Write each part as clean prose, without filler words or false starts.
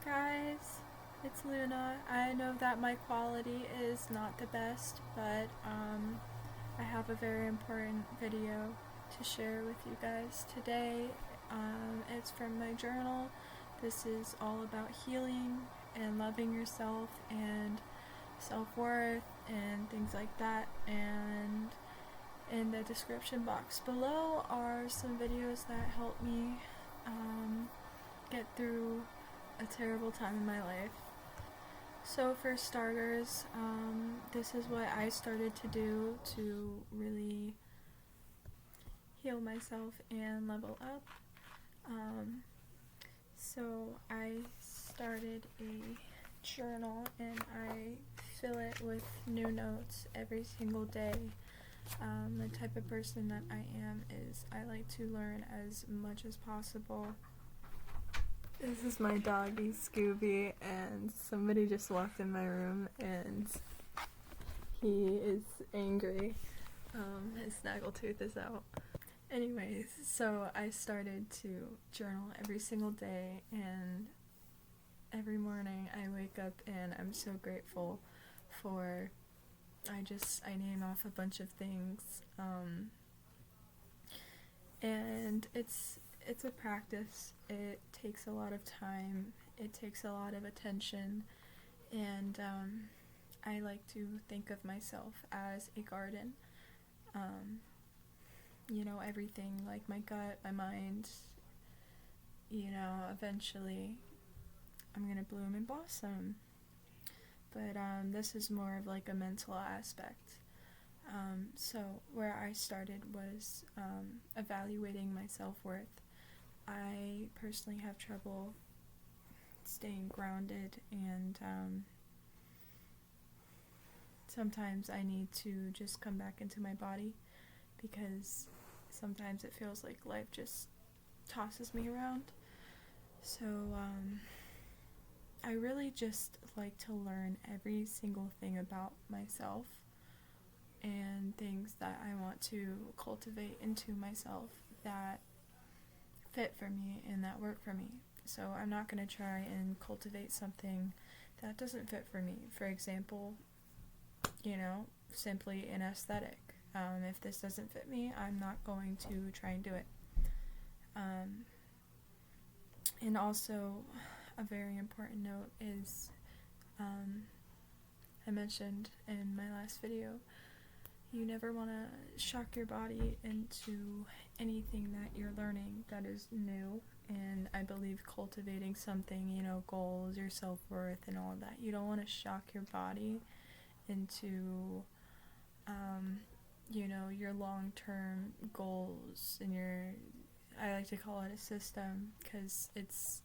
Hi guys, it's Luna. I know that my quality is not the best, but I have a very important video to share with you guys today. It's from my journal. This is all about healing and loving yourself and self-worth and things like that. And in the description box below are some videos that help me get through a terrible time in my life. So for starters, this is what I started to do to really heal myself and level up. So I started a journal and I fill it with new notes every single day. The type of person that I am is I like to learn as much as possible. This is my doggy Scooby, and somebody just walked in my room and he is angry. His snaggletooth is out. Anyways, so I started to journal every single day, and every morning I wake up and I'm so grateful for, I name off a bunch of things, and it's a practice. It takes a lot of time, it takes a lot of attention, and I like to think of myself as a garden. Everything, like my gut, my mind, eventually I'm gonna bloom and blossom. But this is more of like a mental aspect. So where I started was evaluating my self-worth. I personally have trouble staying grounded, and sometimes I need to just come back into my body, because sometimes it feels like life just tosses me around. So I really just like to learn every single thing about myself and things that I want to cultivate into myself that fit for me and that work for me. So I'm not going to try and cultivate something that doesn't fit for me. For example, simply an aesthetic. If this doesn't fit me, I'm not going to try and do it. And also, a very important note is, I mentioned in my last video, you never want to shock your body into anything that you're learning that is new. And I believe cultivating something, goals, your self-worth and all of that, you don't want to shock your body into your long-term goals and I like to call it a system, because it's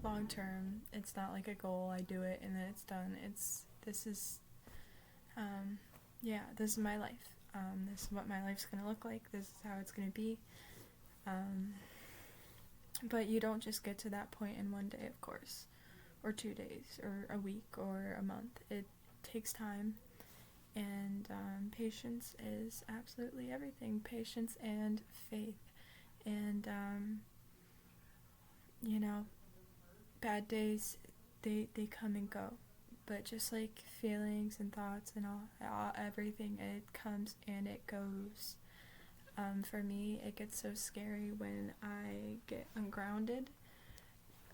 long-term. It's not like a goal, I do it and then it's done. This is my life. This is what my life's gonna look like. This is how it's gonna be. But you don't just get to that point in one day, of course, or 2 days, or a week, or a month. It takes time, and patience is absolutely everything. Patience and faith. And bad days, they come and go. But just like feelings and thoughts and all everything, it comes and it goes. For me, it gets so scary when I get ungrounded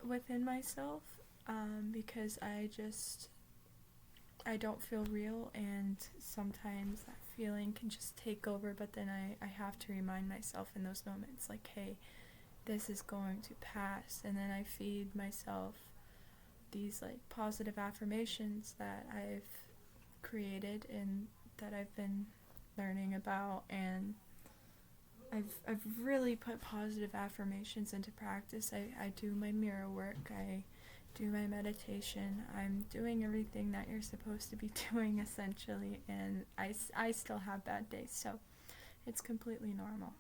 within myself, because I don't feel real, and sometimes that feeling can just take over, but then I have to remind myself in those moments, like, hey, this is going to pass, and then I feed myself these like positive affirmations that I've created and that I've been learning about, and I've really put positive affirmations into practice. I do my mirror work, I do my meditation, I'm doing everything that you're supposed to be doing essentially, and I still have bad days, so it's completely normal.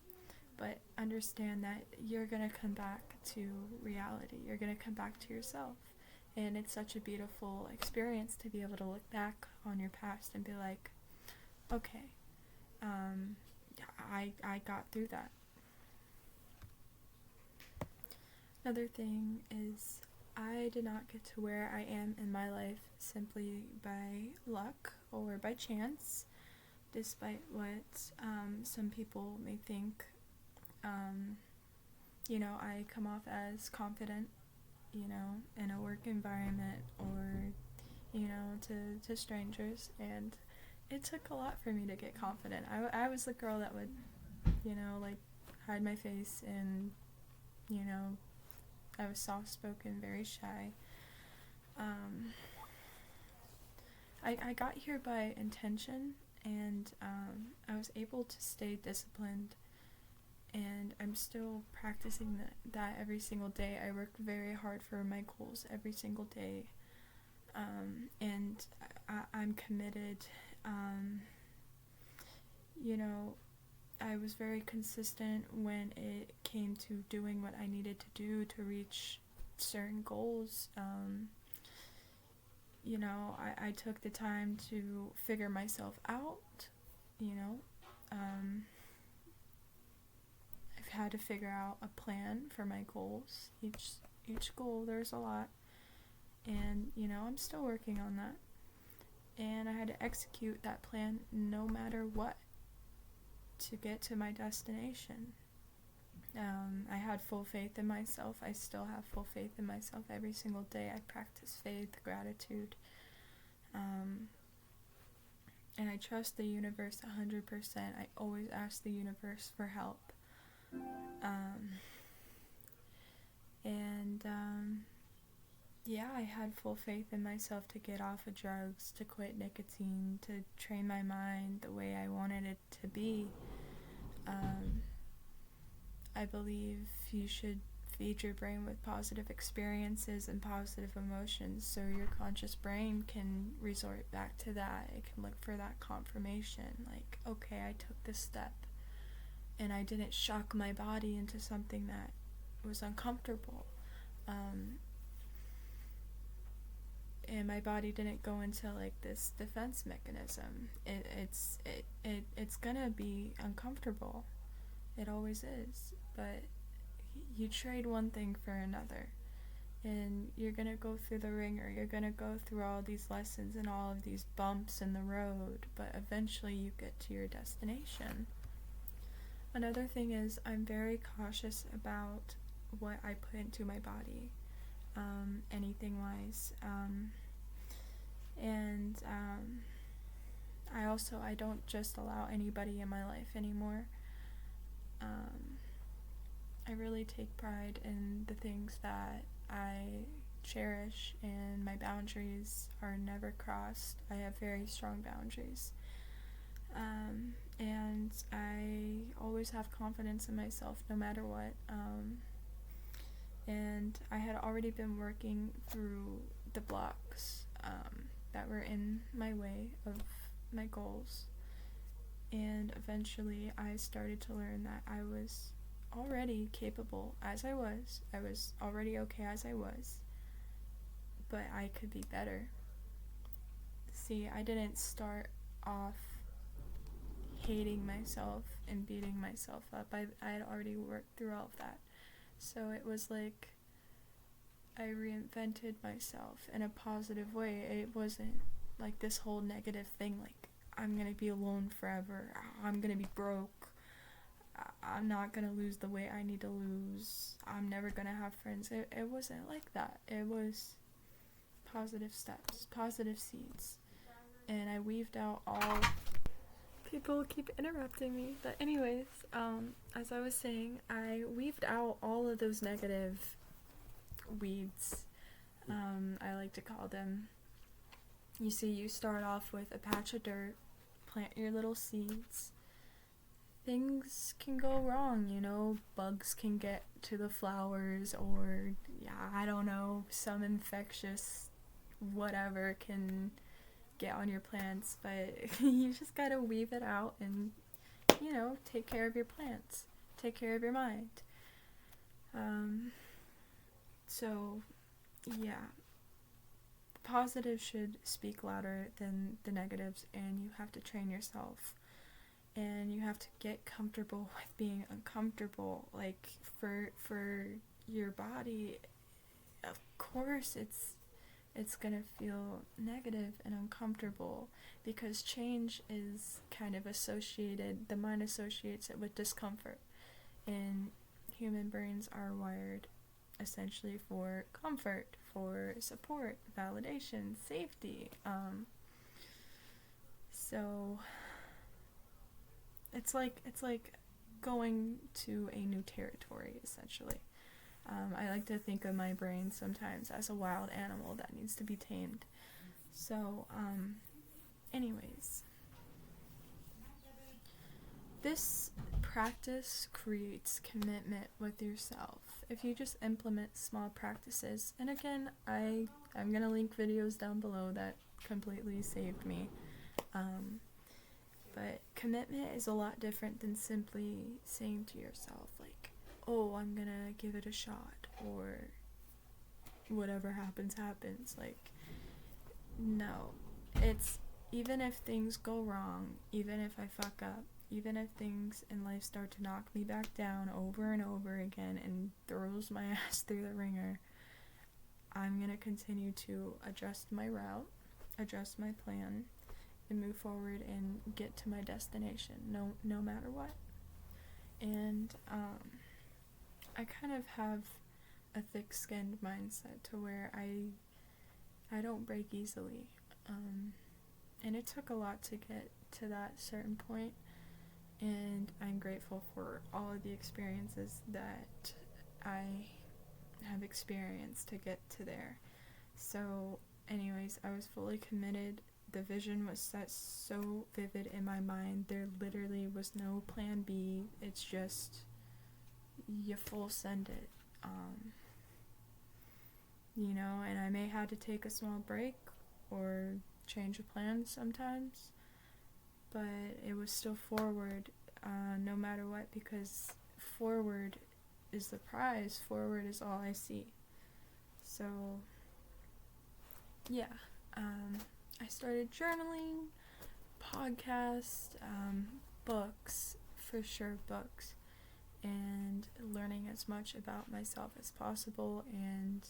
But understand that you're gonna come back to reality, you're gonna come back to yourself, and it's such a beautiful experience to be able to look back on your past and be like, okay, I got through that. Another thing is I did not get to where I am in my life simply by luck or by chance, despite what some people may think. I come off as confident, in a work environment or, to strangers, and it took a lot for me to get confident. I was the girl that would, hide my face, and, I was soft-spoken, very shy. I got here by intention, and I was able to stay disciplined, and I'm still practicing that every single day. I work very hard for my goals every single day, and I'm committed. I was very consistent when it came to doing what I needed to do to reach certain goals. I took the time to figure myself out. I've had to figure out a plan for my goals. Each goal, there's a lot, and I'm still working on that. And I had to execute that plan no matter what to get to my destination. I had full faith in myself. I still have full faith in myself every single day. I practice faith, gratitude, and I trust the universe 100%. I always ask the universe for help. I had full faith in myself to get off of drugs, to quit nicotine, to train my mind the way I wanted it to be. I believe you should feed your brain with positive experiences and positive emotions so your conscious brain can resort back to that. It can look for that confirmation, like, okay, I took this step and I didn't shock my body into something that was uncomfortable. And my body didn't go into like this defense mechanism. It's gonna be uncomfortable. It always is. But you trade one thing for another, and you're gonna go through the ringer. You're gonna go through all these lessons and all of these bumps in the road, but eventually you get to your destination. Another thing is I'm very cautious about what I put into my body, anything wise, and I don't just allow anybody in my life anymore. I really take pride in the things that I cherish, and my boundaries are never crossed. I have very strong boundaries. And I always have confidence in myself no matter what. And I had already been working through the blocks that were in my way of my goals. And eventually I started to learn that I was already capable as I was. I was already okay as I was. But I could be better. See, I didn't start off hating myself and beating myself up. I had already worked through all of that. So it was like I reinvented myself in a positive way. It wasn't like this whole negative thing, like I'm gonna be alone forever, I'm gonna be broke, I'm not gonna lose the weight I need to lose, I'm never gonna have friends. It wasn't like that. It was positive steps, positive seeds. And I weaved out all... People keep interrupting me. But anyways, as I was saying, I weaved out all of those negative weeds, I like to call them. You see, you start off with a patch of dirt, plant your little seeds. Things can go wrong, bugs can get to the flowers, or, I don't know, some infectious whatever can get on your plants, but you just gotta weave it out and, take care of your plants, take care of your mind. Positives should speak louder than the negatives, and you have to train yourself, and you have to get comfortable with being uncomfortable. Like, for your body, of course it's gonna feel negative and uncomfortable, because change is kind of associated, the mind associates it with discomfort, and human brains are wired essentially for comfort, for support, validation, safety. So it's like going to a new territory, essentially. I like to think of my brain sometimes as a wild animal that needs to be tamed. So, anyways, this practice creates commitment with yourself. If you just implement small practices, and again, I'm gonna link videos down below that completely saved me. But commitment is a lot different than simply saying to yourself, like, oh, I'm gonna give it a shot, or whatever happens, happens. Like, no. It's, even if things go wrong, even if I fuck up, even if things in life start to knock me back down over and over again and throws my ass through the ringer, I'm gonna continue to adjust my route, adjust my plan, and move forward and get to my destination, no matter what. And I kind of have a thick-skinned mindset to where I don't break easily, and it took a lot to get to that certain point, and I'm grateful for all of the experiences that I have experienced to get to there. So anyways, I was fully committed. The vision was set so vivid in my mind. There literally was no plan B. It's just, you full send it. And I may have to take a small break or change a plan sometimes, but it was still forward, no matter what, because forward is the prize. Forward is all I see. So, yeah. I started journaling, podcast, books, for sure books, and learning as much about myself as possible and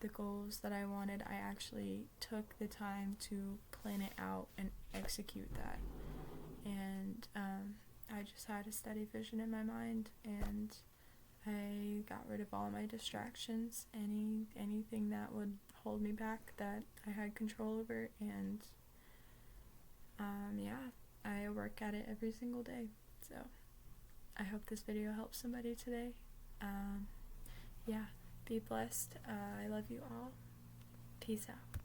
the goals that I wanted. I actually took the time to plan it out and execute that. And I just had a steady vision in my mind, and I got rid of all my distractions, anything that would hold me back that I had control over, and I work at it every single day. So I hope this video helps somebody today. Be blessed. I love you all. Peace out.